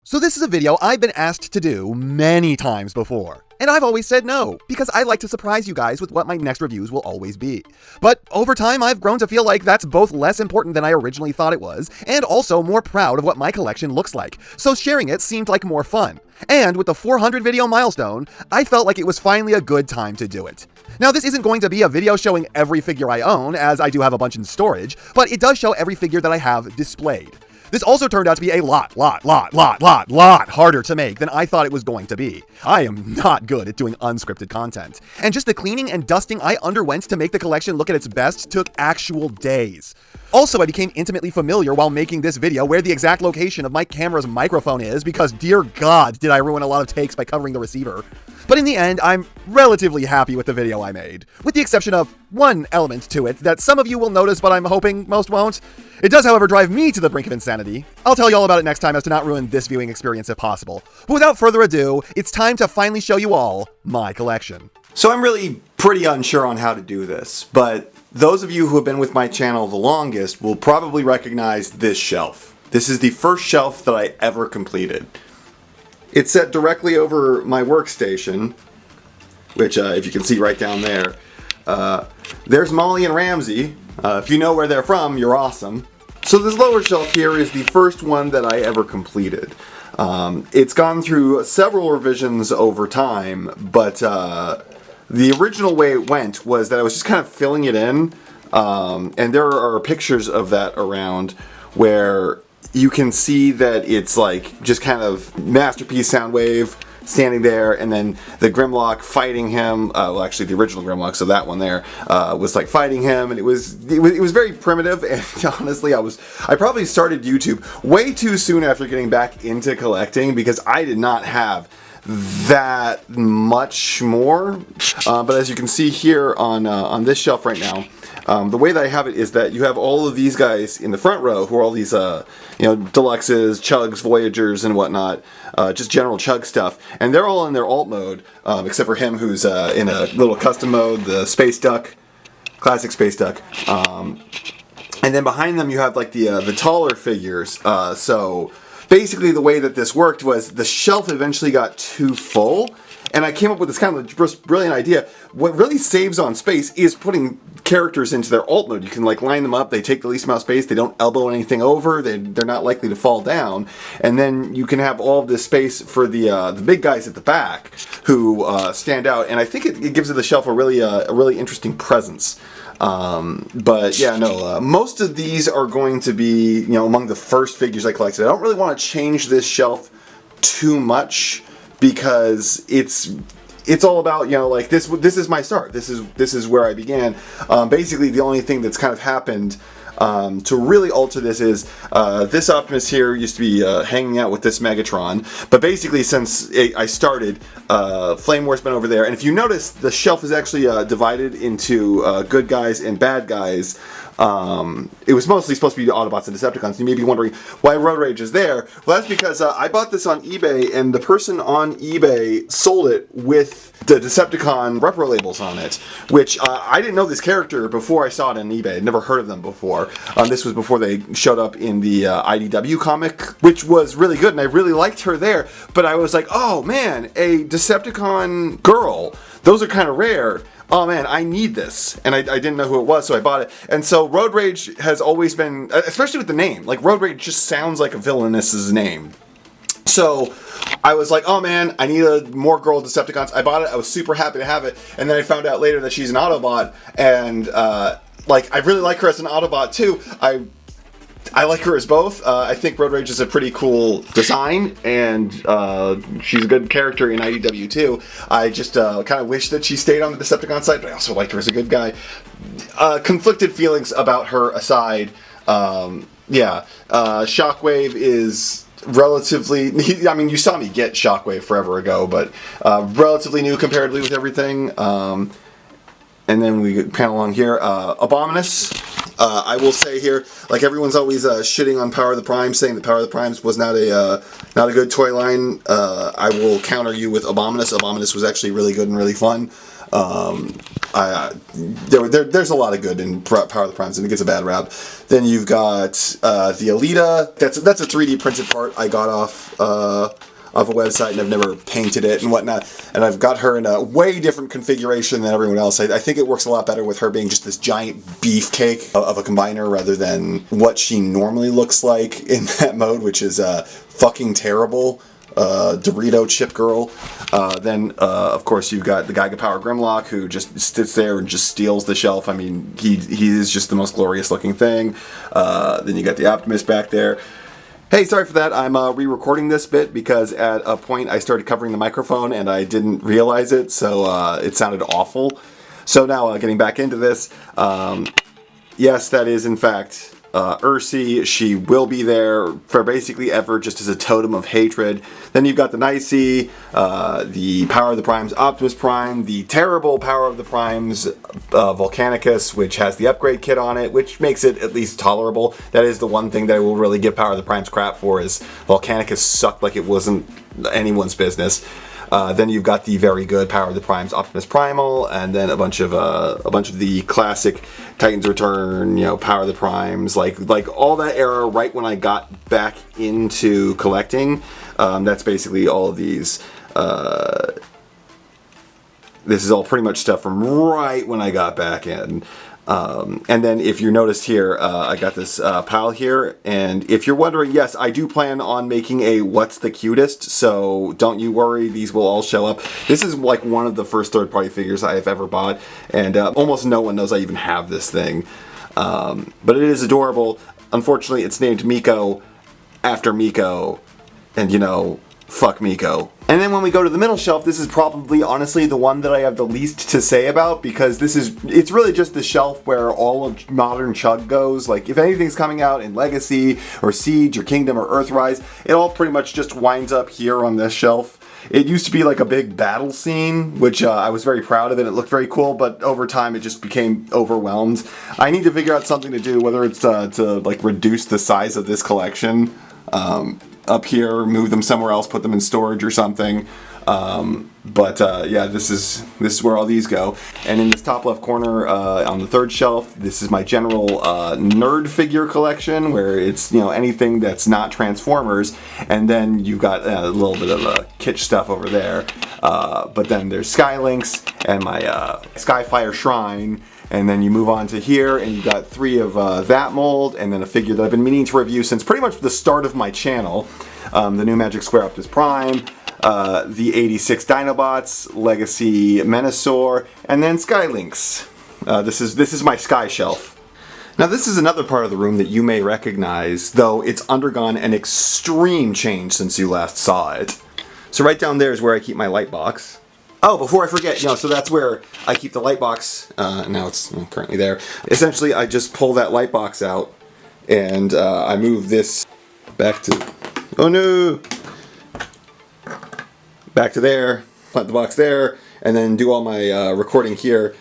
So this is a video I've been asked to do many times before, and I've always said no, because I like to surprise you guys with what my next reviews will always be. But over time, I've grown to feel like that's both less important than I originally thought it was, and also more proud of what my collection looks like, so sharing it seemed like more fun. And with the 400 video milestone, I felt like it was finally a good time to do it. Now, this isn't going to be a video showing every figure I own, as I do have a bunch in storage, but it does show every figure that I have displayed. This also turned out to be a lot harder to make than I thought it was going to be. I am not good at doing unscripted content. And just the cleaning and dusting I underwent to make the collection look at its best took actual days. Also, I became intimately familiar while making this video where the exact location of my camera's microphone is because, dear God, did I ruin a lot of takes by covering the receiver. But in the end, I'm relatively happy with the video I made, with the exception of one element to it that some of you will notice but I'm hoping most won't. It does, however, drive me to the brink of insanity. I'll tell you all about it next time as to not ruin this viewing experience if possible. But without further ado, it's time to finally show you all my collection. So I'm really pretty unsure on how to do this, but those of you who have been with my channel the longest will probably recognize this shelf. This is the first shelf that I ever completed. It's set directly over my workstation, which if you can see right down there, there's Molly and Ramsey. If you know where they're from, you're awesome. So this lower shelf here is the first one that I ever completed. It's gone through several revisions over time, but the original way it went was that I was just kind of filling it in, and there are pictures of that around where you can see that it's like just kind of Masterpiece Soundwave standing there, and then the Grimlock fighting him. Well, actually, the original Grimlock, so that one there was like fighting him, and it was very primitive. And honestly, I probably started YouTube way too soon after getting back into collecting because I did not have that much more. But as you can see here on this shelf right now, the way that I have it is that you have all of these guys in the front row who are all these deluxes, chugs, voyagers, and whatnot, just general chug stuff, and they're all in their alt mode, except for him who's in a little custom mode, the Space Duck, classic Space Duck. And then behind them you have like the taller figures. So basically the way that this worked was the shelf eventually got too full, and I came up with this kind of brilliant idea. What really saves on space is putting characters into their alt mode. You can like line them up, they take the least amount of space, they don't elbow anything over, they're not likely to fall down, and then you can have all of this space for the big guys at the back who stand out, and I think it gives the shelf a really interesting presence. But yeah, no, most of these are going to be, among the first figures I collected. I don't really want to change this shelf too much because it's all about, like this is my start. This is where I began. Basically, the only thing that's kind of happened to really alter this is this Optimus here used to be hanging out with this Megatron, but basically since I started, Flame War's been over there, and if you notice, the shelf is actually divided into good guys and bad guys. It was mostly supposed to be Autobots and Decepticons. You may be wondering why Road Rage is there. Well, that's because I bought this on eBay, and the person on eBay sold it with the Decepticon repro labels on it, which I didn't know this character before I saw it on eBay. I'd never heard of them before. This was before they showed up in the IDW comic, which was really good, and I really liked her there. But I was like, oh man, a Decepticon girl. Those are kind of rare. Oh man, I need this. And I didn't know who it was, so I bought it. And so Road Rage has always been, especially with the name, like Road Rage just sounds like a villainous name. So I was like, oh man, I need more girl Decepticons. I bought it, I was super happy to have it. And then I found out later that she's an Autobot, and I really like her as an Autobot too. I like her as both. I think Road Rage is a pretty cool design, and she's a good character in IDW too. I just kind of wish that she stayed on the Decepticon side, but I also liked her as a good guy. Conflicted feelings about her aside. Shockwave is relatively, you saw me get Shockwave forever ago, but relatively new comparatively with everything. And then we pan along here, Abominus. I will say here, like everyone's always shitting on Power of the Primes, saying that Power of the Primes was not a good toy line. I will counter you with Abominus. Abominus was actually really good and really fun. there's a lot of good in Power of the Primes, and it gets a bad rap. Then you've got the Alita. That's a 3D printed part I got off a website, and I've never painted it and whatnot. And I've got her in a way different configuration than everyone else. I think it works a lot better with her being just this giant beefcake of a combiner rather than what she normally looks like in that mode, which is fucking terrible. Dorito chip girl. Then, of course, you've got the Giga Power Grimlock, who just sits there and just steals the shelf. I mean, he is just the most glorious looking thing. Then you got the Optimus back there. Hey, sorry for that. I'm re-recording this bit because at a point I started covering the microphone and I didn't realize it, so it sounded awful. So now, getting back into this, yes, that is in fact Ursi. She will be there for basically ever, just as a totem of hatred. Then you've got the Nicey, the Power of the Primes Optimus Prime, the terrible Power of the Primes Volcanicus, which has the upgrade kit on it, which makes it at least tolerable. That is the one thing that I will really give Power of the Primes crap for, is Volcanicus sucked like it wasn't anyone's business. Then you've got the very good Power of the Primes Optimus Primal, and then a bunch of the classic Titans Return, Power of the Primes, like all that era right when I got back into collecting. That's basically all of these. This is all pretty much stuff from right when I got back in. And then if you noticed here, I got this pile here, and if you're wondering, yes, I do plan on making a What's the Cutest, so don't you worry, these will all show up. This is like one of the first third-party figures I have ever bought, and almost no one knows I even have this thing. But it is adorable. Unfortunately, it's named Miko after Miko, and fuck Miko. And then when we go to the middle shelf, this is probably honestly the one that I have the least to say about, because it's really just the shelf where all of modern Chug goes. Like, if anything's coming out in Legacy or Siege or Kingdom or Earthrise, it all pretty much just winds up here on this shelf. It used to be like a big battle scene, which I was very proud of, and it looked very cool, but over time it just became overwhelmed. I need to figure out something to do, whether it's to like reduce the size of this collection up here, move them somewhere else, put them in storage or something. Yeah, this is where all these go. And in this top left corner on the third shelf, this is my general nerd figure collection, where it's anything that's not Transformers, and then you've got a little bit of kitsch stuff over there. But then there's Skylinks and my Skyfire Shrine. And then you move on to here, and you've got 3 of that mold, and then a figure that I've been meaning to review since pretty much the start of my channel. The new Magic Square Optimus Prime, the 86 Dinobots, Legacy Menasor, and then Skylinks. This is my Sky Shelf. Now this is another part of the room that you may recognize, though it's undergone an extreme change since you last saw it. So right down there is where I keep my light box. Oh, before I forget, so that's where I keep the light box. Now it's currently there. Essentially, I just pull that light box out, and I move this back to... Oh no! Back to there, put the box there, and then do all my recording here,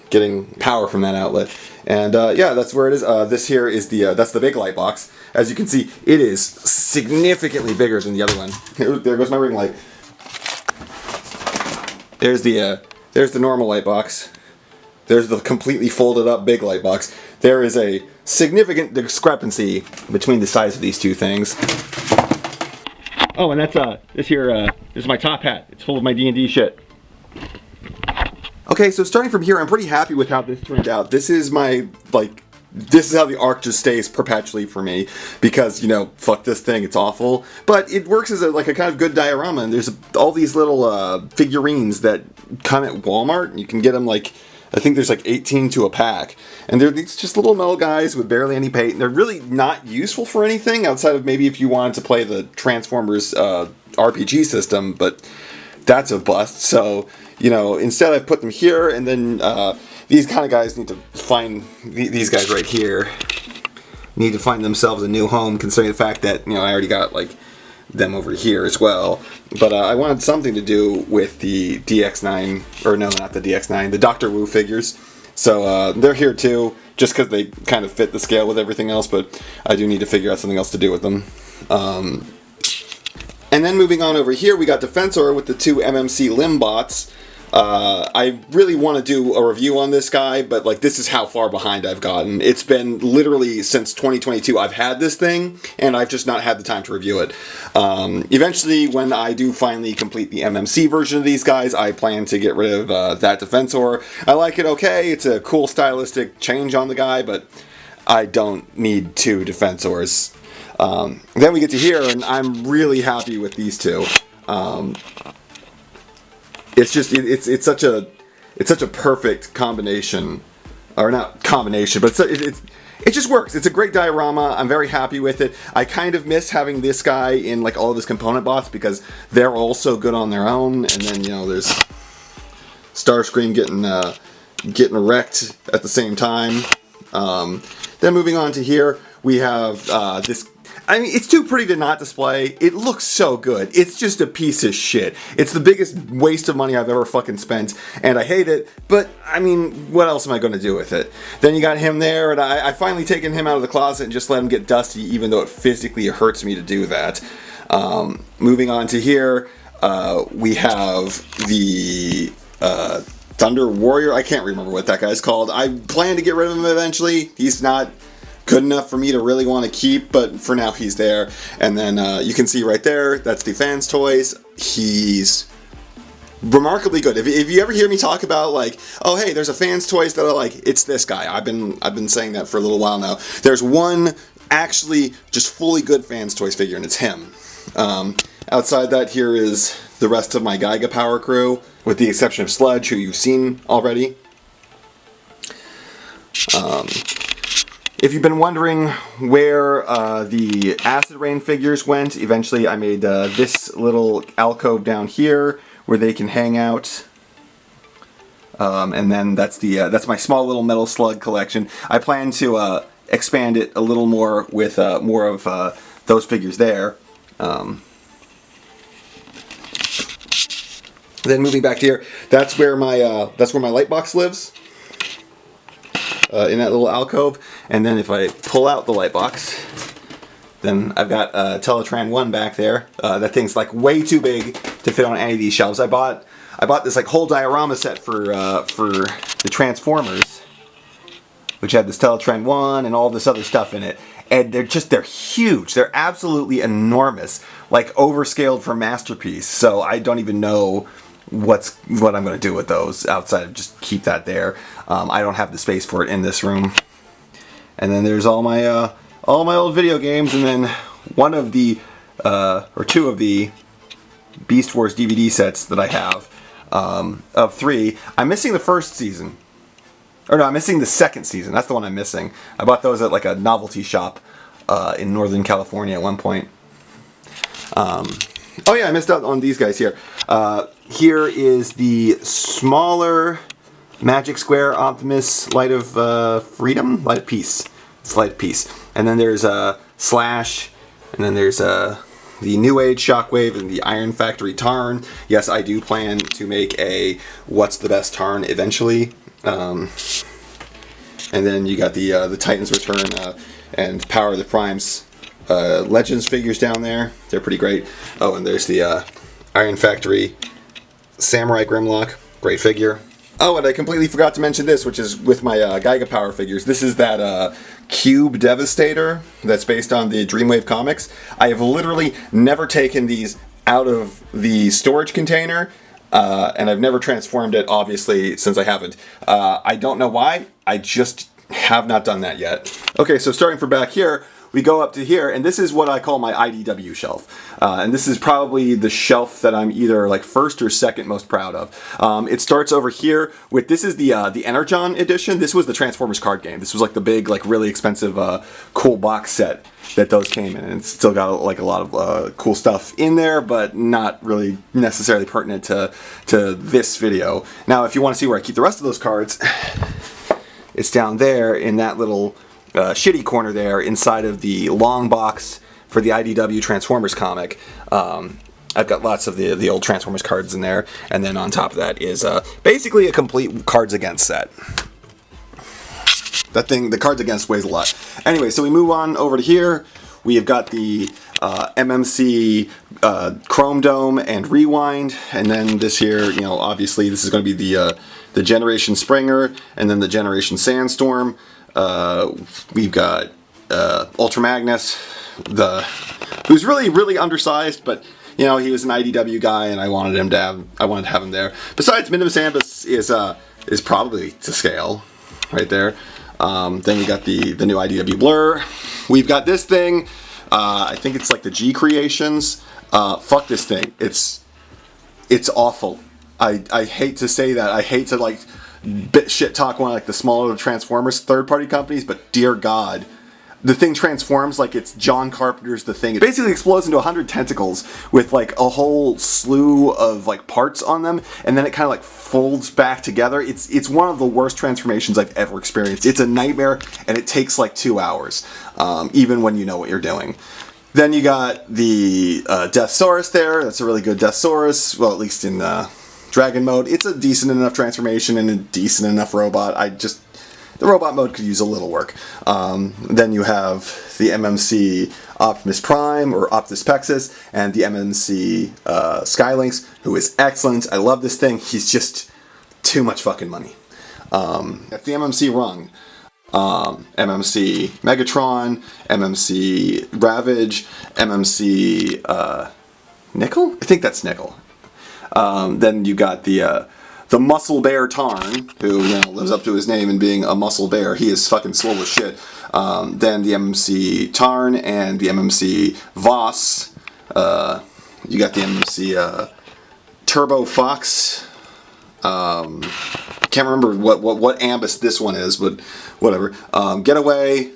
getting power from that outlet. And yeah, that's where it is. This here is that's the big light box. As you can see, it is significantly bigger than the other one. There goes my ring light. There's the normal light box. There's the completely folded up big light box. There is a significant discrepancy between the size of these two things. Oh, and that's this is my top hat. It's full of my D&D shit. Okay, so starting from here, I'm pretty happy with how this turned out. This is my this is how the arc just stays perpetually for me, because fuck this thing, it's awful, but it works as a kind of good diorama. And there's all these little figurines that come at Walmart. You can get them I think there's 18 to a pack, and they're these just little metal guys with barely any paint. They're really not useful for anything outside of maybe if you wanted to play the Transformers RPG system, but that's a bust. So instead I put them here, and then these kind of guys need to find, these guys right here need to find themselves a new home, considering the fact that, I already got, them over here as well. But I wanted something to do with the DX9, or no, not the DX9, the Doctor Wu figures. So they're here too, just because they kind of fit the scale with everything else, but I do need to figure out something else to do with them. And then moving on over here, we got Defensor with the 2 MMC Limbots. I really want to do a review on this guy, but like this is how far behind I've gotten. It's been literally since 2022 I've had this thing, and I've just not had the time to review it. Eventually, when I do finally complete the MMC version of these guys, I plan to get rid of that Defensor. I like it okay. It's a cool stylistic change on the guy, but I don't need 2 Defensors. Then we get to here, and I'm really happy with these two. It's just it's such a perfect combination, or not combination, but it just works. It's a great diorama. I'm very happy with it. I kind of miss having this guy in like all of his component bots because they're all so good on their own. And then there's Starscream getting wrecked at the same time. Then moving on to here, we have this. I mean, it's too pretty to not display. It looks so good. It's just a piece of shit. It's the biggest waste of money I've ever fucking spent, and I hate it, but, I mean, what else am I going to do with it? Then you got him there, and I finally taken him out of the closet and just let him get dusty, even though it physically hurts me to do that. Moving on to here, we have the Thunder Warrior. I can't remember what that guy's called. I plan to get rid of him eventually. He's not good enough for me to really want to keep, but for now he's there. And then you can see right there, that's the Fans Toys. He's remarkably good. If you ever hear me talk about like, oh hey, there's a Fans Toys that I like, it's this guy. I've been saying that for a little while now. There's one actually just fully good Fans Toys figure, and it's him. Outside that, here is the rest of my Giga Power crew, with the exception of Sludge, who you've seen already. If you've been wondering where the Acid Rain figures went, eventually I made this little alcove down here where they can hang out. And then that's my small little Metal Slug collection. I plan to expand it a little more with more of those figures there. Then moving back to here, that's where my Lightbox lives. In that little alcove, and then if I pull out the light box, then I've got Teletran 1 back there. That thing's like way too big to fit on any of these shelves. I bought this like whole diorama set for the Transformers, which had this Teletran 1 and all this other stuff in it, and they're huge. They're absolutely enormous, like overscaled for Masterpiece. So I don't even know what I'm going to do with those outside of just keep that there. I don't have the space for it in this room. And then there's all my old video games, and then one of the or two of the Beast Wars DVD sets that I have of 3. I'm missing the first season, or no, I'm missing the second season. That's the one I'm missing. I bought those at like a novelty shop in Northern California at one point. Oh yeah, I missed out on these guys here. Here is the smaller Magic Square Optimus Light of Freedom? Light of Peace. It's Light of Peace. And then there's Slash, and then there's the New Age Shockwave and the Iron Factory Tarn. Yes, I do plan to make a What's the Best Tarn eventually. And then you got the Titans Return and Power of the Primes Legends figures down there. They're pretty great. Oh, and there's the Iron Factory Samurai Grimlock. Great figure. Oh, and I completely forgot to mention this, which is with my Giga Power figures. This is that Cube Devastator that's based on the Dreamwave comics. I have literally never taken these out of the storage container, and I've never transformed it, obviously, since I haven't. I don't know why. I just have not done that yet. Okay, so starting from back here, we go up to here, and this is what I call my IDW shelf. And this is probably the shelf that I'm either like first or second most proud of. It starts over here with, this is the Energon edition. This was the Transformers card game. This was like the big, like really expensive, cool box set that those came in. And it's still got like a lot of cool stuff in there, but not really necessarily pertinent to this video. Now, if you want to see where I keep the rest of those cards, it's down there in that little shitty corner there inside of the long box for the IDW Transformers comic. I've got lots of the old Transformers cards in there, and then on top of that is basically a complete Cards Against set. That thing, the Cards Against, weighs a lot. Anyway, so we move on over to here. We have got the MMC Chrome Dome and Rewind, and then this here, you know, obviously this is going to be the Generation Springer, and then the Generation Sandstorm. We've got Ultra Magnus, who's really undersized, but you know, he was an IDW guy, and I wanted to have him there. Besides, Minimus Ambus is probably to scale, right there. Then we got the new IDW Blur. We've got this thing. I think it's like the G Creations. Fuck this thing. It's awful. I hate to say that. I hate to like shit talk one of like the smaller Transformers third-party companies, but dear God, the thing transforms like it's John Carpenter's The Thing. It basically explodes into 100 tentacles with like a whole slew of like parts on them, and then it kind of like folds back together. It's one of the worst transformations I've ever experienced. It's a nightmare, and it takes like 2 hours, even when you know what you're doing. Then you got the Deathsaurus there. That's a really good Deathsaurus, well, at least in Dragon mode. It's a decent enough transformation and a decent enough robot. The robot mode could use a little work. Then you have the MMC Optimus Prime, or Optus Pexus, and the MMC Skylynx, who is excellent. I love this thing. He's just too much fucking money. That's the MMC rung. MMC Megatron, MMC Ravage, MMC Nickel? I think that's Nickel. Then you got the Muscle Bear Tarn, who, you know, lives up to his name in being a muscle bear. He is fucking swole as shit. Then the MMC Tarn and the MMC Voss. You got the MMC Turbo Fox. Can't remember what Ambus this one is, but whatever. Getaway.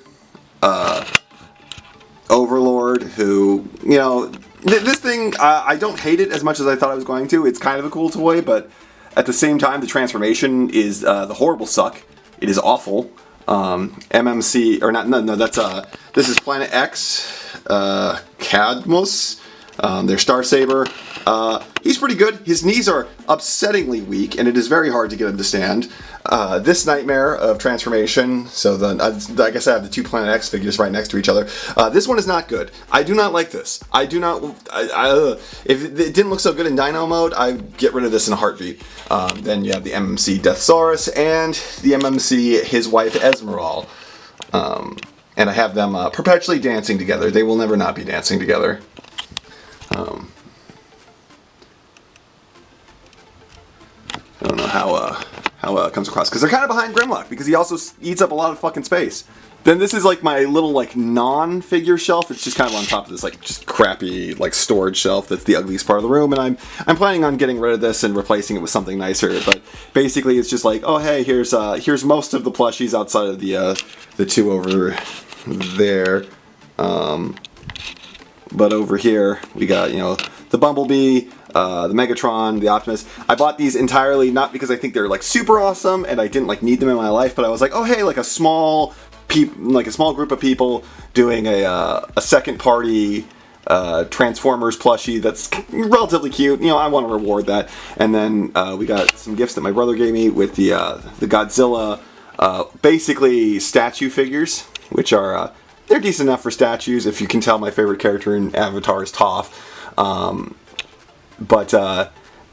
Overlord, who, you know, this thing, I don't hate it as much as I thought I was going to. It's kind of a cool toy, but at the same time, the transformation is the horrible suck. It is awful. MMC, or not, no, that's, this is Planet X, Cadmus, their Star Saber. He's pretty good. His knees are upsettingly weak, and it is very hard to get him to stand. This nightmare of transformation, so I guess I have the two Planet X figures right next to each other. This one is not good. I do not like this. I do not, if it didn't look so good in Dino mode, I'd get rid of this in a heartbeat. Then you have the MMC Deathsaurus and the MMC his wife Esmeralda. And I have them perpetually dancing together. They will never not be dancing together. I don't know how it comes across, because they're kind of behind Grimlock, because he also eats up a lot of fucking space. Then this is like my little like non-figure shelf. It's just kind of on top of this like just crappy like storage shelf that's the ugliest part of the room, and I'm planning on getting rid of this and replacing it with something nicer. But basically it's just like, oh hey, here's most of the plushies outside of the two over there. But over here we got, you know, the Bumblebee, the Megatron, the Optimus. I bought these entirely not because I think they're like super awesome and I didn't like need them in my life, but I was like, oh hey, like a small group of people doing a second party Transformers plushie that's relatively cute. You know, I want to reward that. And then we got some gifts that my brother gave me with the Godzilla basically statue figures, which are they're decent enough for statues. If you can tell, my favorite character in Avatar is Toph. But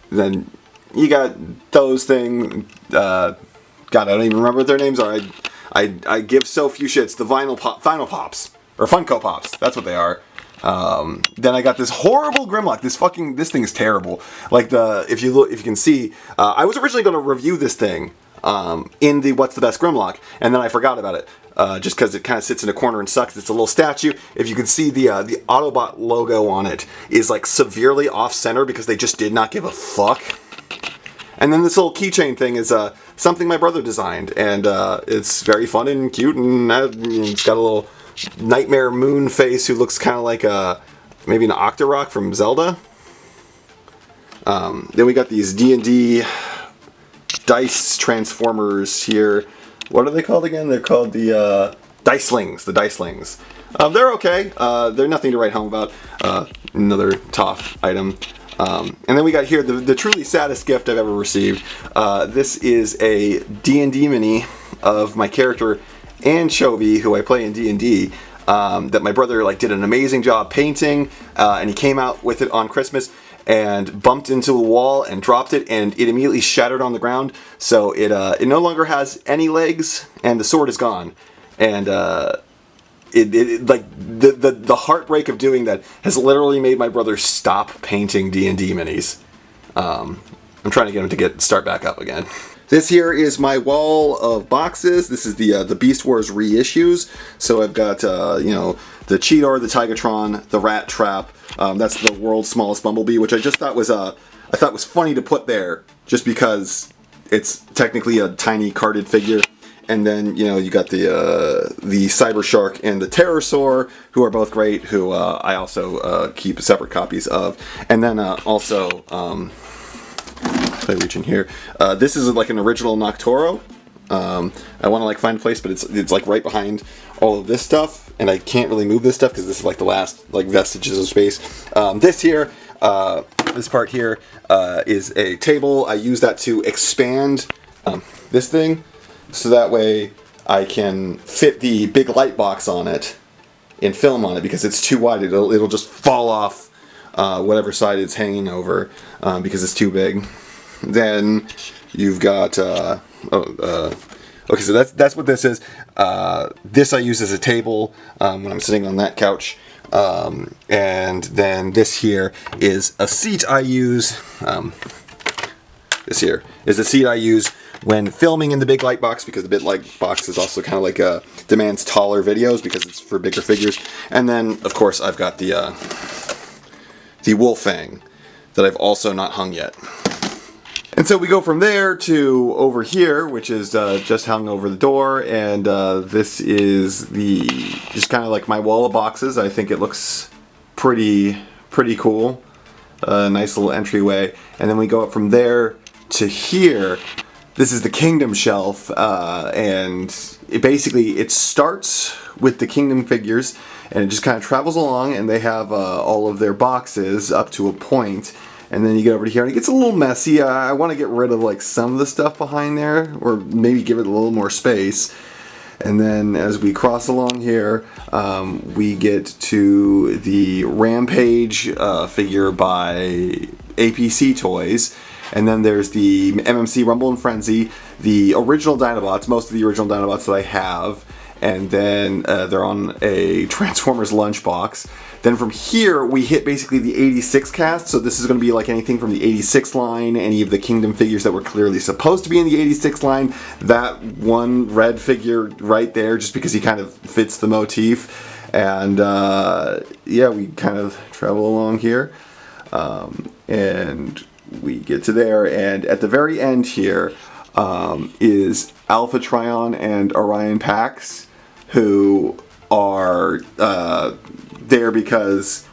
then you got those things. God, I don't even remember what their names are. I give so few shits. The Vinyl Pops or Funko Pops. That's what they are. Then I got this horrible Grimlock. This thing is terrible. Like if you can see, I was originally going to review this thing in the What's the Best Grimlock, and then I forgot about it. Just because it kind of sits in a corner and sucks. It's a little statue. If you can see, the Autobot logo on it is like severely off-center because they just did not give a fuck. And then this little keychain thing is something my brother designed, and it's very fun and cute, and it's got a little Nightmare Moon face who looks kind of like maybe an Octorok from Zelda. Then we got these D&D dice transformers here. What are they called again? They're called the Dicelings. The Dicelings. They're okay. They're nothing to write home about. Another Toph item. And then we got here the truly saddest gift I've ever received. This is a D&D mini of my character Anchovy, who I play in D&D. that my brother like did an amazing job painting, and he came out with it on Christmas and bumped into a wall and dropped it, and it immediately shattered on the ground. So it no longer has any legs, and the sword is gone. And like the heartbreak of doing that has literally made my brother stop painting D&D minis. I'm trying to get him to start back up again. This here is my wall of boxes. This is the Beast Wars reissues. So I've got you know, the Cheetor, the Tigatron, the Rat Trap. That's the world's smallest Bumblebee, which I just thought was funny to put there, just because it's technically a tiny carded figure. And then, you know, you got the Cyber Shark and the Pterosaur, who are both great, who I also keep separate copies of. And then also, if I reach in here, this is like an original Noctoro. I want to like find a place, but it's like right behind all of this stuff, and I can't really move this stuff because this is like the last like vestiges of space. This here, this part here, is a table. I use that to expand this thing, so that way I can fit the big light box on it and film on it, because it's too wide. It'll just fall off whatever side it's hanging over because it's too big. Then you've got okay, so that's what this is. This I use as a table when I'm sitting on that couch. And then this here is a seat I use. This here is a seat I use when filming in the big light box, because the big light box is also kind of like demands taller videos because it's for bigger figures. And then of course I've got the Wolf Fang that I've also not hung yet. And so we go from there to over here, which is just hung over the door, and this is just kind of like my wall of boxes. I think it looks pretty cool. Nice little entryway. And then we go up from there to here. This is the Kingdom shelf, and it starts with the Kingdom figures, and it just kind of travels along, and they have all of their boxes up to a point. And then you get over to here, and it gets a little messy. I want to get rid of like some of the stuff behind there, or maybe give it a little more space. And then as we cross along here, we get to the Rampage figure by APC Toys. And then there's the MMC Rumble and Frenzy, the original Dinobots, most of the original Dinobots that I have. And then they're on a Transformers lunchbox. Then from here, we hit basically the 86 cast. So this is going to be like anything from the 86 line, any of the Kingdom figures that were clearly supposed to be in the 86 line. That one red figure right there, just because he kind of fits the motif. And yeah, we kind of travel along here. And we get to there. And at the very end here is Alpha Trion and Orion Pax, who are there because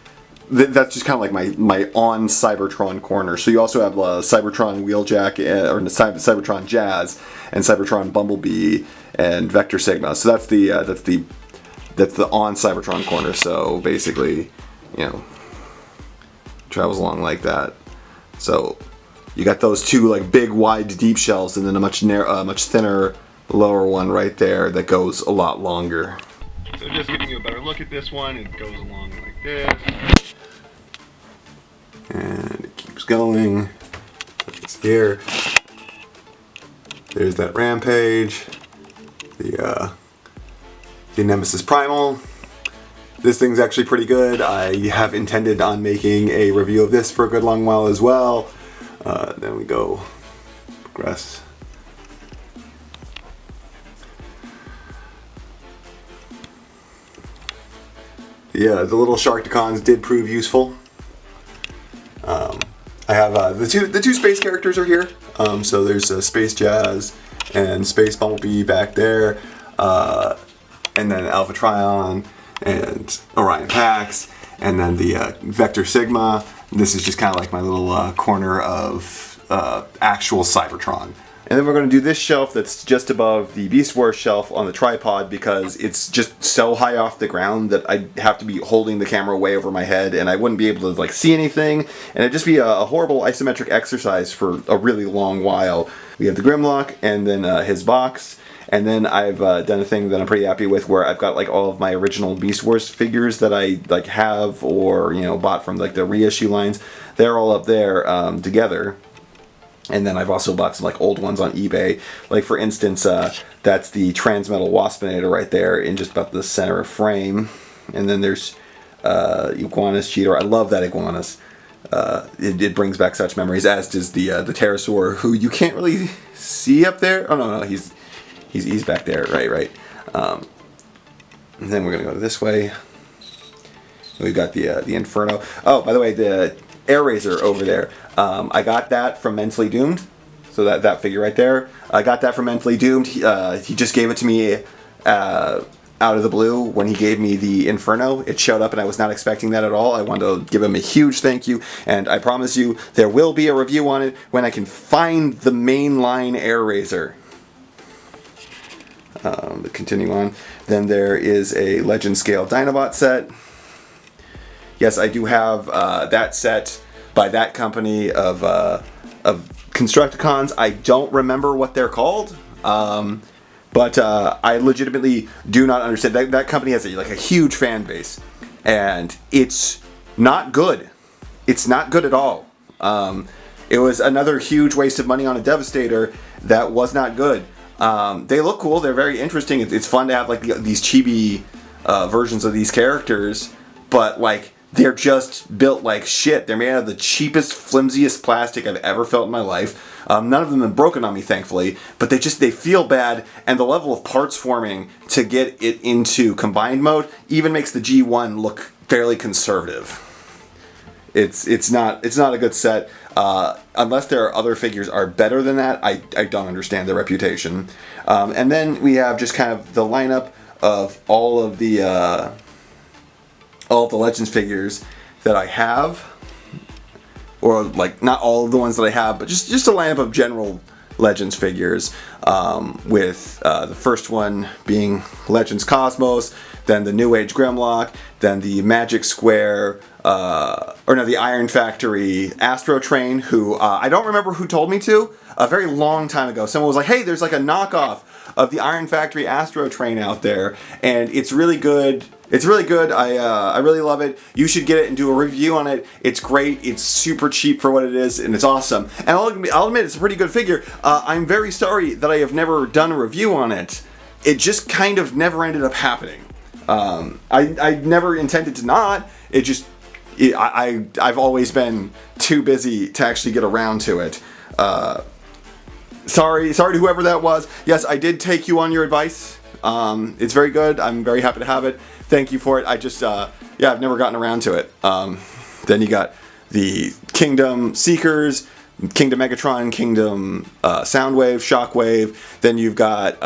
that's just kind of like my on Cybertron corner. So you also have Cybertron Wheeljack, or Cybertron Jazz, and Cybertron Bumblebee and Vector Sigma. So that's the on Cybertron corner. So basically, you know, travels along like that. So you got those two like big, wide, deep shelves, and then a much thinner lower one right there that goes a lot longer. So just giving you a better look at this one, it goes along like this. And it keeps going. It's here. There's that Rampage. The Nemesis Primal. This thing's actually pretty good. I have intended on making a review of this for a good long while as well. Then we go progress. Yeah, the little Sharkticons did prove useful. I have the two space characters are here. So there's Space Jazz and Space Bumblebee back there, and then Alpha Trion and Orion Pax, and then the Vector Sigma. This is just kind of like my little corner of actual Cybertron. And then we're going to do this shelf that's just above the Beast Wars shelf on the tripod, because it's just so high off the ground that I'd have to be holding the camera way over my head, and I wouldn't be able to like see anything, and it'd just be a horrible isometric exercise for a really long while. We have the Grimlock, and then his box, And then I've done a thing that I'm pretty happy with, where I've got like all of my original Beast Wars figures that I like have, or bought from like the reissue lines. They're all up there together. And then I've also bought some like old ones on eBay. Like for instance, that's the Transmetal Waspinator right there in just about the center of frame. And then there's Iguanus Cheetor. I love that Iguanus. It brings back such memories, as does the Pterosaur, who you can't really see up there. Oh no, he's back there, right. And then we're gonna go this way. We've got the Inferno. Oh, by the way, the Air Razor over there. I got that from Mentally Doomed. So that figure right there. I got that from Mentally Doomed. He just gave it to me out of the blue when he gave me the Inferno. It showed up and I was not expecting that at all. I wanted to give him a huge thank you, and I promise you there will be a review on it when I can find the mainline Air Razor. But continue on. Then there is a Legend Scale Dinobot set. Yes, I do have that set by that company of Constructicons. I don't remember what they're called. But I legitimately do not understand. That company has a huge fan base, and it's not good. It's not good at all. It was another huge waste of money on a Devastator that was not good. They look cool. They're very interesting. It's fun to have like these chibi versions of these characters, but like they're just built like shit. They're made out of the cheapest, flimsiest plastic I've ever felt in my life. None of them have been broken on me, thankfully, but they feel bad, and the level of parts forming to get it into combined mode even makes the G1 look fairly conservative. It's not a good set. Unless there are other figures are better than that, I don't understand their reputation. And then we have just kind of the lineup of all of the Legends figures that I have. Or like not all of the ones that I have, but just a lineup of general Legends figures, with the first one being Legends Cosmos, then the New Age Grimlock, then the Magic Square, the Iron Factory Astro Train, who I don't remember who told me to. A very long time ago, someone was like, hey, there's like a knockoff of the Iron Factory Astro Train out there, and it's really good. It's really good. I really love it. You should get it and do a review on it. It's great. It's super cheap for what it is, and it's awesome. And I'll admit it's a pretty good figure. I'm very sorry that I have never done a review on it. It just kind of never ended up happening. I never intended to not. I've always been too busy to actually get around to it. Sorry to whoever that was. Yes, I did take you on your advice. It's very good. I'm very happy to have it. Thank you for it. I just, I've never gotten around to it. Then you got the Kingdom Seekers, Kingdom Megatron, Kingdom Soundwave, Shockwave. Then you've got,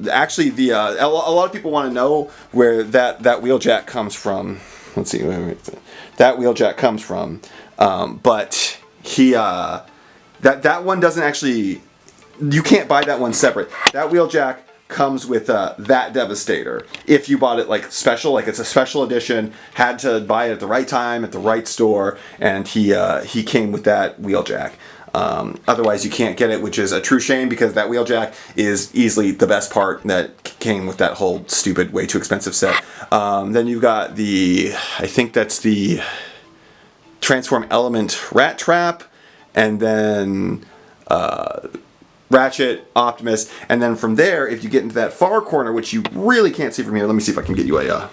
actually, a lot of people want to know where that Wheeljack comes from. Let's see, that Wheeljack comes from. But he, that one doesn't actually, you can't buy that one separate. That Wheeljack comes with that Devastator. If you bought it like special, like it's a special edition, had to buy it at the right time at the right store, and he came with that Wheeljack. Otherwise you can't get it, which is a true shame, because that Wheeljack is easily the best part that came with that whole stupid, way too expensive set. Then you've got I think that's the Transform Element Rat Trap, and then Ratchet, Optimus, and then from there, if you get into that far corner, which you really can't see from here, let me see if I can get you a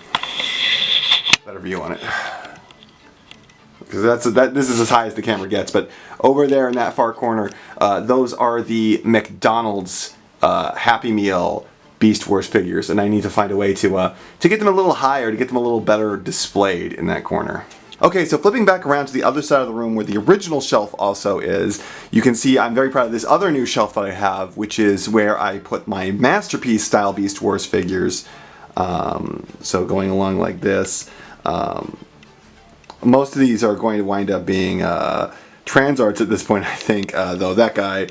better view on it, because this is as high as the camera gets. But over there in that far corner, those are the McDonald's Happy Meal Beast Wars figures, and I need to find a way to get them a little higher, to get them a little better displayed in that corner. Okay, so flipping back around to the other side of the room where the original shelf also is, you can see I'm very proud of this other new shelf that I have, which is where I put my Masterpiece style Beast Wars figures. So going along like this. Most of these are going to wind up being Transarts at this point, I think, though that guy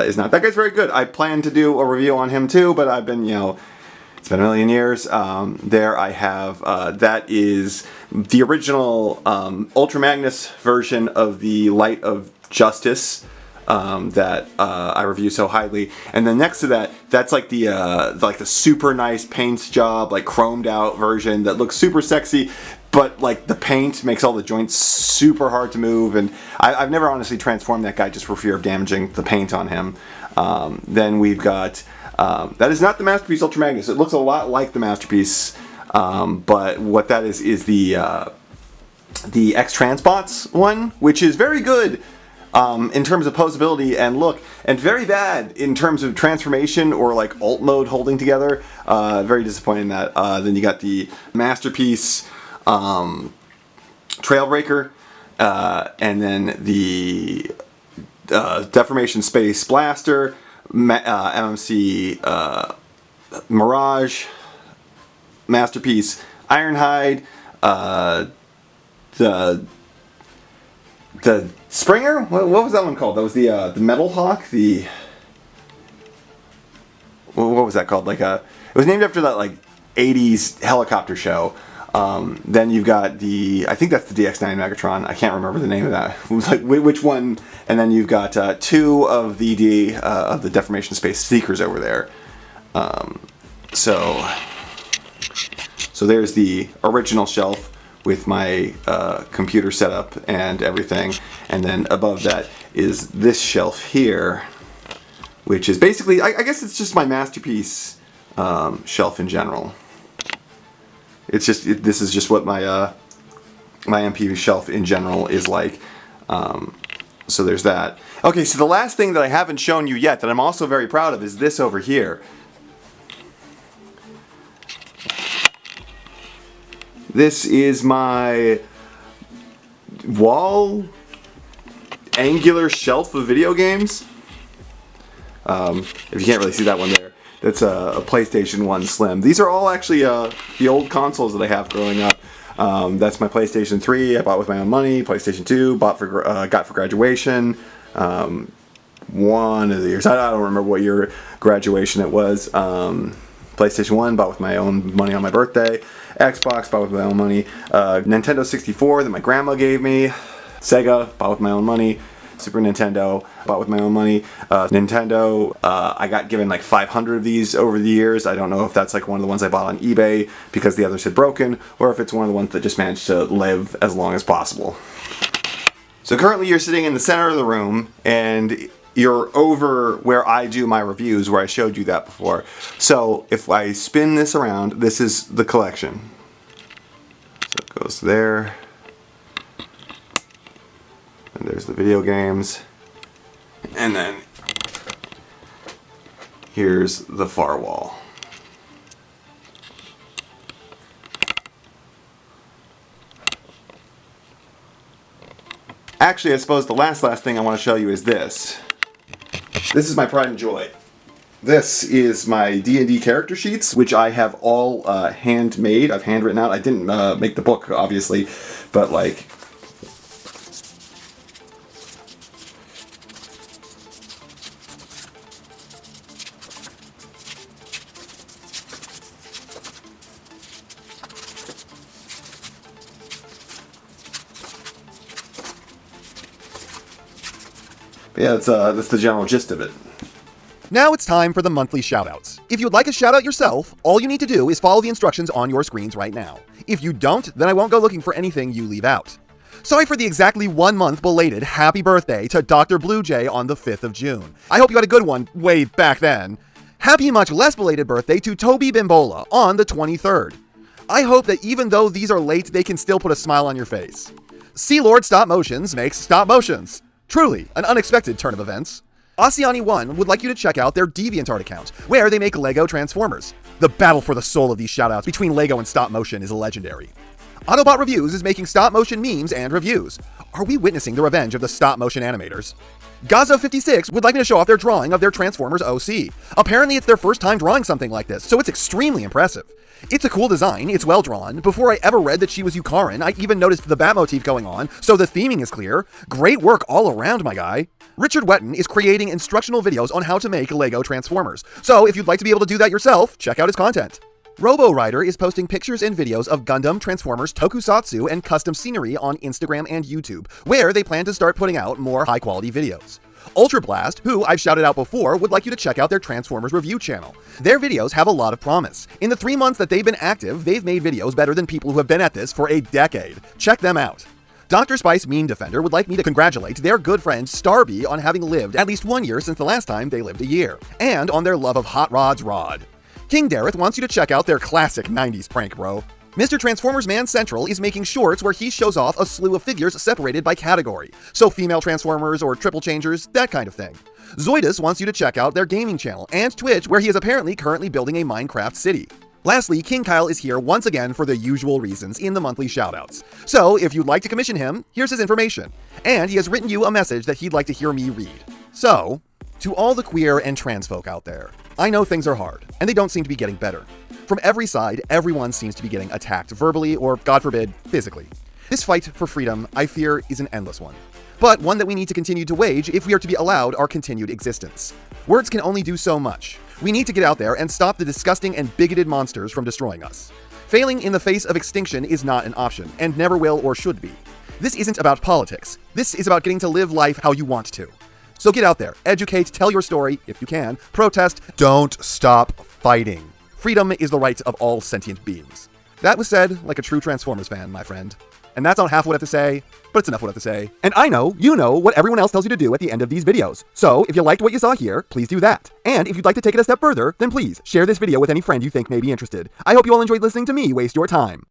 is not. That guy's very good. I plan to do a review on him too, but I've been, it's been a million years. There I have, that is the original Ultra Magnus version of the Light of Justice that I review so highly. And then next to that, that's like the super nice paint job, like chromed out version that looks super sexy. But like the paint makes all the joints super hard to move, and I've never honestly transformed that guy just for fear of damaging the paint on him. Then we've got that is not the Masterpiece Ultra Magnus. It looks a lot like the Masterpiece, but what that is the X-Transbots one, which is very good in terms of posability and look, and very bad in terms of transformation or like alt mode holding together. Very disappointing in that. Then you got the Masterpiece Trailbreaker, and then the Deformation Space Blaster, MMC Mirage, Masterpiece Ironhide, the Springer. What was that one called? That was the Metal Hawk. What was that called? It was named after that like 80s helicopter show. Then you've got I think that's the DX9 Megatron. I can't remember the name of that. It was like which one. And then you've got two of the Deformation Space Seekers over there. So there's the original shelf with my computer setup and everything. And then above that is this shelf here, which is basically, I guess it's just my Masterpiece shelf in general. It's just this is just what my MPV shelf in general is like. So there's that. Okay, so the last thing that I haven't shown you yet that I'm also very proud of is this over here. This is my wall angular shelf of video games. If you can't really see that one there. That's a PlayStation 1 Slim. These are all actually the old consoles that I have growing up. That's my PlayStation 3 I bought with my own money. PlayStation 2 got for graduation. One of the years, I don't remember what year graduation it was. PlayStation 1 bought with my own money on my birthday. Xbox bought with my own money. Nintendo 64 that my grandma gave me. Sega bought with my own money. Super Nintendo bought with my own money. Nintendo, I got given like 500 of these over the years. I don't know if that's like one of the ones I bought on eBay because the others had broken, or if it's one of the ones that just managed to live as long as possible. So currently you're sitting in the center of the room, and you're over where I do my reviews, where I showed you that before. So if I spin this around, this is the collection. So it goes there. And there's the video games. And then here's the far wall. Actually, I suppose the last thing I want to show you is this. This is my pride and joy. This is my D&D character sheets, which I have all handmade. I've handwritten out. I didn't make the book, obviously, but like... But yeah, that's the general gist of it. Now it's time for the monthly shoutouts. If you'd like a shoutout yourself, all you need to do is follow the instructions on your screens right now. If you don't, then I won't go looking for anything you leave out. Sorry for the exactly 1 month belated happy birthday to Dr. Blue Jay on the 5th of June. I hope you had a good one way back then. Happy much less belated birthday to Toby Bimbola on the 23rd. I hope that even though these are late, they can still put a smile on your face. Sealord Stop Motions makes stop motions. Truly, an unexpected turn of events. Oceani1 would like you to check out their DeviantArt account, where they make LEGO Transformers. The battle for the soul of these shoutouts between LEGO and stop motion is legendary. Autobot Reviews is making stop motion memes and reviews. Are we witnessing the revenge of the stop motion animators? Gazo56 would like me to show off their drawing of their Transformers OC. Apparently it's their first time drawing something like this, so it's extremely impressive. It's a cool design, it's well drawn. Before I ever read that she was Yukaren, I even noticed the bat motif going on, so the theming is clear. Great work all around, my guy. Richard Weton is creating instructional videos on how to make LEGO Transformers, so if you'd like to be able to do that yourself, check out his content. Roborider is posting pictures and videos of Gundam, Transformers, Tokusatsu, and custom scenery on Instagram and YouTube, where they plan to start putting out more high-quality videos. Ultra Blast, who I've shouted out before, would like you to check out their Transformers review channel. Their videos have a lot of promise. In the 3 months that they've been active, they've made videos better than people who have been at this for a decade. Check them out. Dr. Spice Mean Defender would like me to congratulate their good friend Starby on having lived at least 1 year since the last time they lived a year, and on their love of Hot Rod's Rod. King Dareth wants you to check out their classic 90s prank, bro. Mr. Transformers Man Central is making shorts where he shows off a slew of figures separated by category, so female Transformers or triple changers, that kind of thing. Zoidus wants you to check out their gaming channel and Twitch, where he is apparently currently building a Minecraft city. Lastly, KingKyle is here once again for the usual reasons in the monthly shoutouts. So, if you'd like to commission him, here's his information. And he has written you a message that he'd like to hear me read. So, to all the queer and trans folk out there, I know things are hard, and they don't seem to be getting better. From every side, everyone seems to be getting attacked verbally or, God forbid, physically. This fight for freedom, I fear, is an endless one, but one that we need to continue to wage if we are to be allowed our continued existence. Words can only do so much. We need to get out there and stop the disgusting and bigoted monsters from destroying us. Failing in the face of extinction is not an option, and never will or should be. This isn't about politics. This is about getting to live life how you want to. So get out there, educate, tell your story, if you can, protest, don't stop fighting. Freedom is the right of all sentient beings. That was said like a true Transformers fan, my friend. And that's not half what I have to say, but it's enough what I have to say. And I know you know what everyone else tells you to do at the end of these videos. So if you liked what you saw here, please do that. And if you'd like to take it a step further, then please share this video with any friend you think may be interested. I hope you all enjoyed listening to me waste your time.